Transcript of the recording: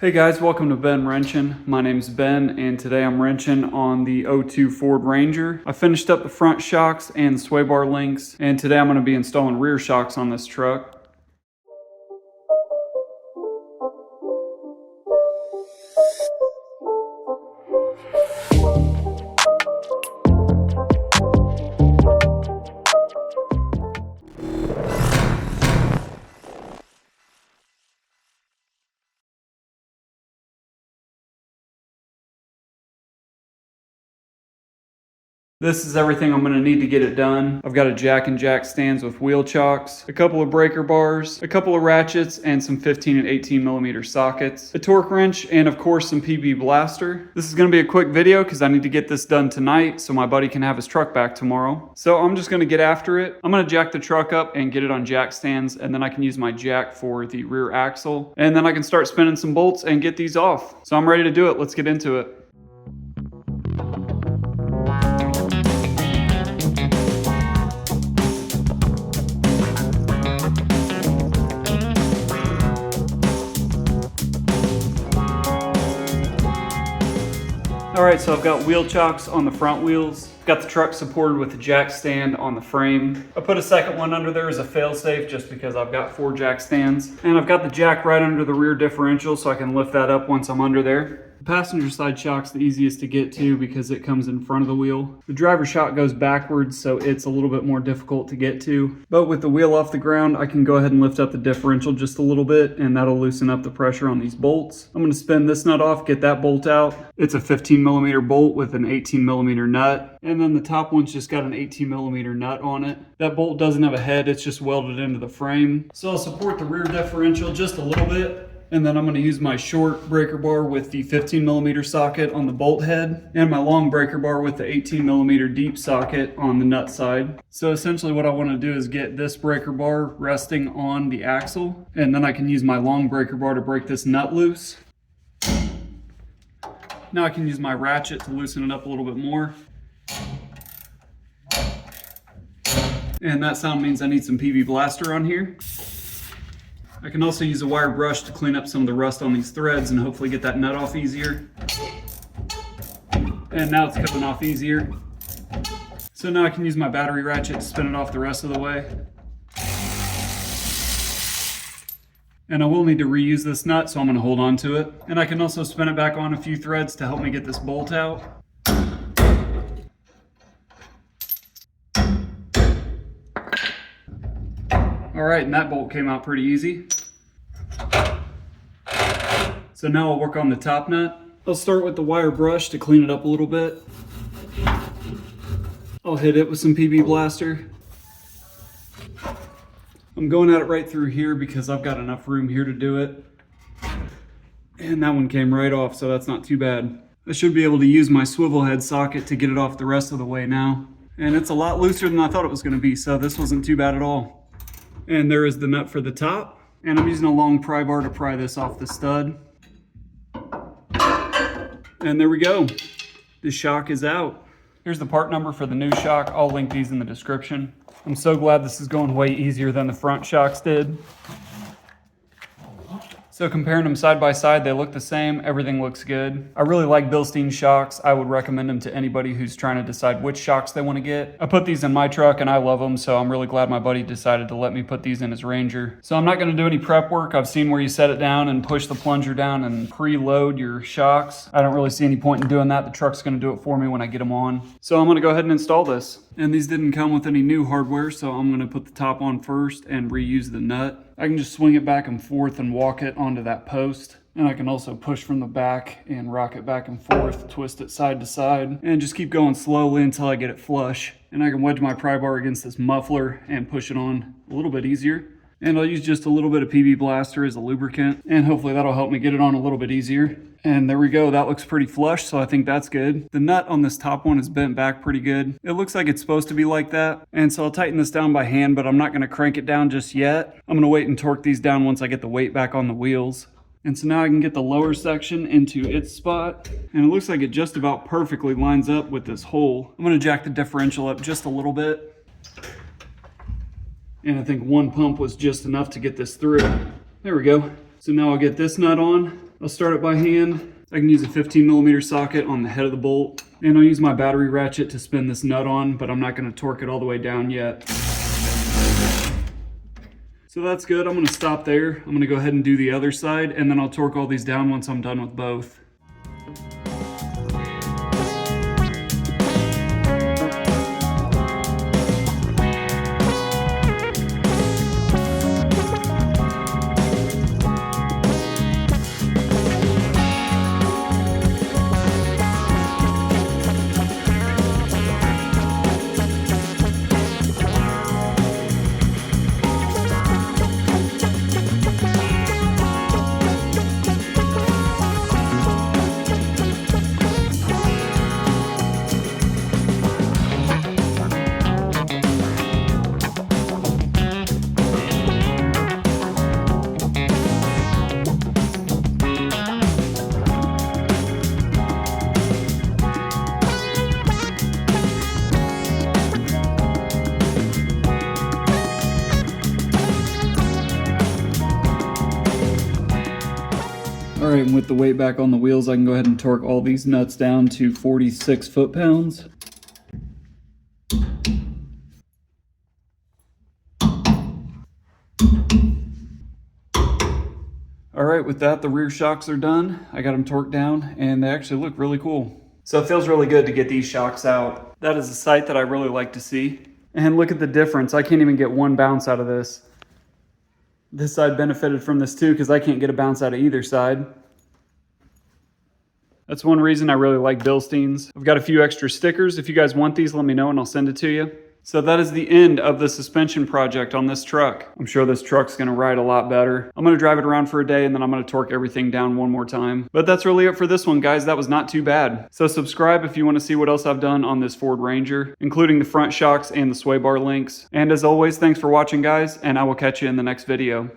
Hey guys, welcome to Ben Wrenchin. My name's Ben, and today I'm wrenching on the '02 Ford Ranger. I finished up the front shocks and the sway bar links, and today I'm going to be installing rear shocks on this truck. This is everything I'm going to need to get it done. I've got a jack and jack stands with wheel chocks, a couple of breaker bars, a couple of ratchets, and some 15 and 18 millimeter sockets, a torque wrench, and of course some PB blaster. This is going to be a quick video because I need to get this done tonight so my buddy can have his truck back tomorrow. So I'm just going to get after it. I'm going to jack the truck up and get it on jack stands, and then I can use my jack for the rear axle, and then I can start spinning some bolts and get these off. So I'm ready to do it. Let's get into it. Alright, so I've got wheel chocks on the front wheels. Got the truck supported with the jack stand on the frame. I put a second one under there as a fail-safe just because I've got 4 jack stands. And I've got the jack right under the rear differential so I can lift that up once I'm under there. The passenger side shock's the easiest to get to because it comes in front of the wheel. The driver shock goes backwards, so it's a little bit more difficult to get to. But with the wheel off the ground, I can go ahead and lift up the differential just a little bit, and that'll loosen up the pressure on these bolts. I'm gonna spin this nut off, get that bolt out. It's a 15 millimeter bolt with an 18 millimeter nut. And then the top one's just got an 18 millimeter nut on it. That bolt doesn't have a head, it's just welded into the frame. So I'll support the rear differential just a little bit. And then I'm going to use my short breaker bar with the 15 millimeter socket on the bolt head and my long breaker bar with the 18 millimeter deep socket on the nut side. So essentially what I want to do is get this breaker bar resting on the axle, and then I can use my long breaker bar to break this nut loose. Now I can use my ratchet to loosen it up a little bit more. And that sound means I need some PB blaster on here. I can also use a wire brush to clean up some of the rust on these threads and hopefully get that nut off easier. And now it's coming off easier. So now I can use my battery ratchet to spin it off the rest of the way. And I will need to reuse this nut, so I'm going to hold on to it. And I can also spin it back on a few threads to help me get this bolt out. Alright, and that bolt came out pretty easy. So now I'll work on the top nut. I'll start with the wire brush to clean it up a little bit. I'll hit it with some PB blaster. I'm going at it right through here because I've got enough room here to do it. And that one came right off, so that's not too bad. I should be able to use my swivel head socket to get it off the rest of the way now. And it's a lot looser than I thought it was going to be, so this wasn't too bad at all. And there is the nut for the top. And I'm using a long pry bar to pry this off the stud. And there we go. The shock is out. Here's the part number for the new shock. I'll link these in the description. I'm so glad this is going way easier than the front shocks did. So comparing them side by side, they look the same. Everything looks good. I really like Bilstein shocks. I would recommend them to anybody who's trying to decide which shocks they want to get. I put these in my truck and I love them, so I'm really glad my buddy decided to let me put these in his Ranger. So I'm not going to do any prep work. I've seen where you set it down and push the plunger down and preload your shocks. I don't really see any point in doing that. The truck's going to do it for me when I get them on. So I'm going to go ahead and install this. And these didn't come with any new hardware, so I'm going to put the top on first and reuse the nut. I can just swing it back and forth and walk it onto that post. And I can also push from the back and rock it back and forth, twist it side to side, and just keep going slowly until I get it flush. And I can wedge my pry bar against this muffler and push it on a little bit easier. And I'll use just a little bit of PB blaster as a lubricant, and hopefully that'll help me get it on a little bit easier. And there we go, that looks pretty flush, so I think that's good. The nut on this top one is bent back pretty good. It looks like it's supposed to be like that. And so I'll tighten this down by hand, but I'm not gonna crank it down just yet. I'm gonna wait and torque these down once I get the weight back on the wheels. And so now I can get the lower section into its spot. And it looks like it just about perfectly lines up with this hole. I'm gonna jack the differential up just a little bit. And I think one pump was just enough to get this through. There we go. So now I'll get this nut on. I'll start it by hand. I can use a 15mm socket on the head of the bolt, and I'll use my battery ratchet to spin this nut on, but I'm not going to torque it all the way down yet. So that's good. I'm going to stop there. I'm going to go ahead and do the other side, and then I'll torque all these down once I'm done with both. Alright, and with the weight back on the wheels, I can go ahead and torque all these nuts down to 46 foot-pounds. Alright, with that, the rear shocks are done. I got them torqued down, and they actually look really cool. So it feels really good to get these shocks out. That is a sight that I really like to see. And look at the difference. I can't even get one bounce out of this. This side benefited from this too, because I can't get a bounce out of either side. That's one reason I really like Bilsteins. I've got a few extra stickers. If you guys want these, let me know and I'll send it to you. So that is the end of the suspension project on this truck. I'm sure this truck's gonna ride a lot better. I'm gonna drive it around for a day and then I'm gonna torque everything down one more time. But that's really it for this one, guys. That was not too bad. So subscribe if you wanna see what else I've done on this Ford Ranger, including the front shocks and the sway bar links. And as always, thanks for watching, guys, and I will catch you in the next video.